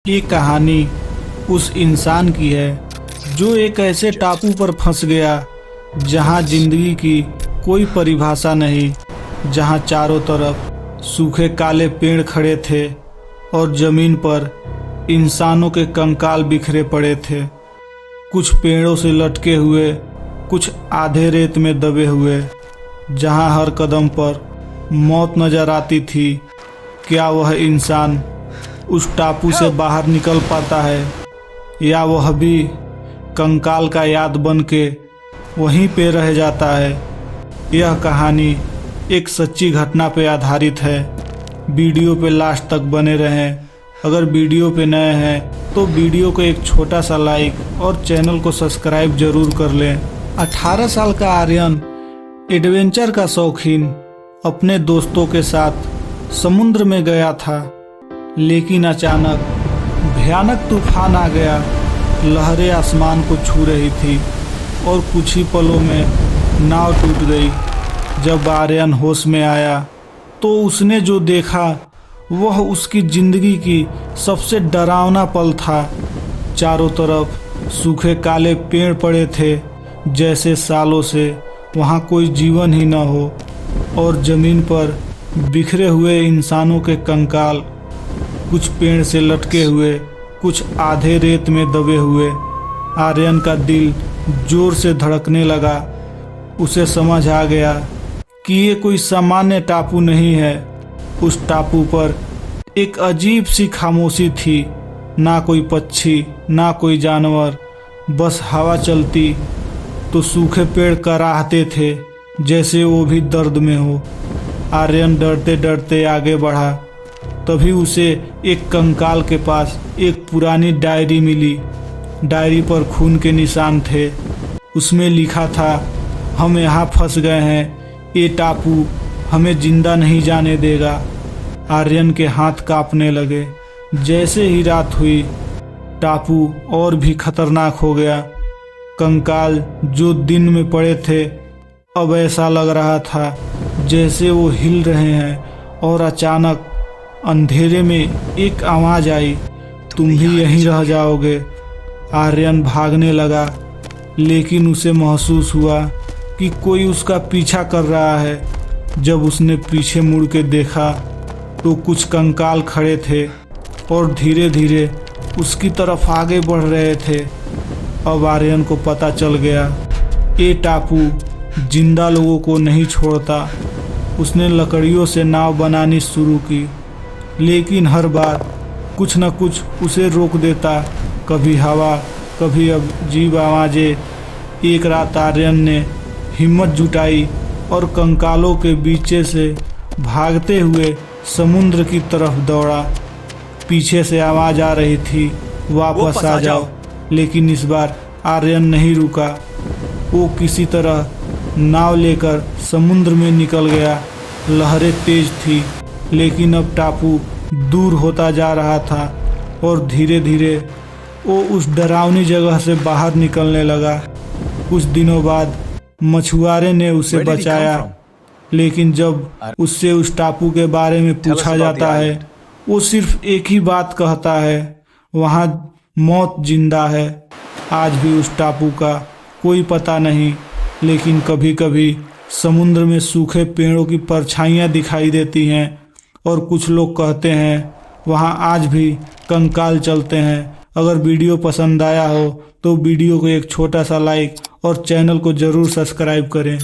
ये कहानी उस इंसान की है जो एक ऐसे टापू पर फंस गया जहां जिंदगी की कोई परिभाषा नहीं, जहां चारों तरफ सूखे काले पेड़ खड़े थे और जमीन पर इंसानों के कंकाल बिखरे पड़े थे। कुछ पेड़ों से लटके हुए, कुछ आधे रेत में दबे हुए, जहां हर कदम पर मौत नजर आती थी। क्या वह इंसान उस टापू से बाहर निकल पाता है या वह भी कंकाल का याद बन के वहीं पे रह जाता है? यह कहानी एक सच्ची घटना पे आधारित है। वीडियो पे लास्ट तक बने रहें। अगर वीडियो पे नए हैं तो वीडियो को एक छोटा सा लाइक और चैनल को सब्सक्राइब जरूर कर लें। 18 साल का आर्यन एडवेंचर का शौकीन अपने दोस्तों के साथ समुद्र में गया था, लेकिन अचानक भयानक तूफान आ गया। लहरें आसमान को छू रही थी और कुछ ही पलों में नाव टूट गई। जब आर्यन होश में आया तो उसने जो देखा वह उसकी जिंदगी की सबसे डरावना पल था। चारों तरफ सूखे काले पेड़ पड़े थे, जैसे सालों से वहाँ कोई जीवन ही न हो, और जमीन पर बिखरे हुए इंसानों के कंकाल, कुछ पेड़ से लटके हुए, कुछ आधे रेत में दबे हुए। आर्यन का दिल जोर से धड़कने लगा। उसे समझ आ गया कि ये कोई सामान्य टापू नहीं है। उस टापू पर एक अजीब सी खामोशी थी। ना कोई पक्षी, ना कोई जानवर, बस हवा चलती तो सूखे पेड़ कराहते थे, जैसे वो भी दर्द में हो। आर्यन डरते डरते आगे बढ़ा। तभी उसे एक कंकाल के पास एक पुरानी डायरी मिली। डायरी पर खून के निशान थे। उसमें लिखा था, हम यहाँ फंस गए हैं, ये टापू हमें जिंदा नहीं जाने देगा। आर्यन के हाथ कांपने लगे। जैसे ही रात हुई, टापू और भी खतरनाक हो गया। कंकाल जो दिन में पड़े थे, अब ऐसा लग रहा था जैसे वो हिल रहे हैं। और अचानक अंधेरे में एक आवाज आई, तुम भी यहीं रह जाओगे। आर्यन भागने लगा, लेकिन उसे महसूस हुआ कि कोई उसका पीछा कर रहा है। जब उसने पीछे मुड़ के देखा तो कुछ कंकाल खड़े थे और धीरे धीरे उसकी तरफ आगे बढ़ रहे थे। अब आर्यन को पता चल गया, ये टापू जिंदा लोगों को नहीं छोड़ता। उसने लकड़ियों से नाव बनानी शुरू की, लेकिन हर बार कुछ न कुछ उसे रोक देता। कभी हवा, कभी अजीब आवाजें। एक रात आर्यन ने हिम्मत जुटाई और कंकालों के बीचे से भागते हुए समुद्र की तरफ दौड़ा। पीछे से आवाज आ रही थी, वापस आ जाओ। लेकिन इस बार आर्यन नहीं रुका। वो किसी तरह नाव लेकर समुद्र में निकल गया। लहरें तेज थी, लेकिन अब टापू दूर होता जा रहा था और धीरे धीरे वो उस डरावनी जगह से बाहर निकलने लगा। कुछ दिनों बाद मछुआरे ने उसे बचाया, लेकिन जब उससे उस टापू के बारे में पूछा जाता है, वो सिर्फ एक ही बात कहता है, वहाँ मौत जिंदा है। आज भी उस टापू का कोई पता नहीं, लेकिन कभी कभी समुद्र में सूखे पेड़ों की परछाइयाँ दिखाई देती हैं और कुछ लोग कहते हैं वहाँ आज भी कंकाल चलते हैं। अगर वीडियो पसंद आया हो तो वीडियो को एक छोटा सा लाइक और चैनल को ज़रूर सब्सक्राइब करें।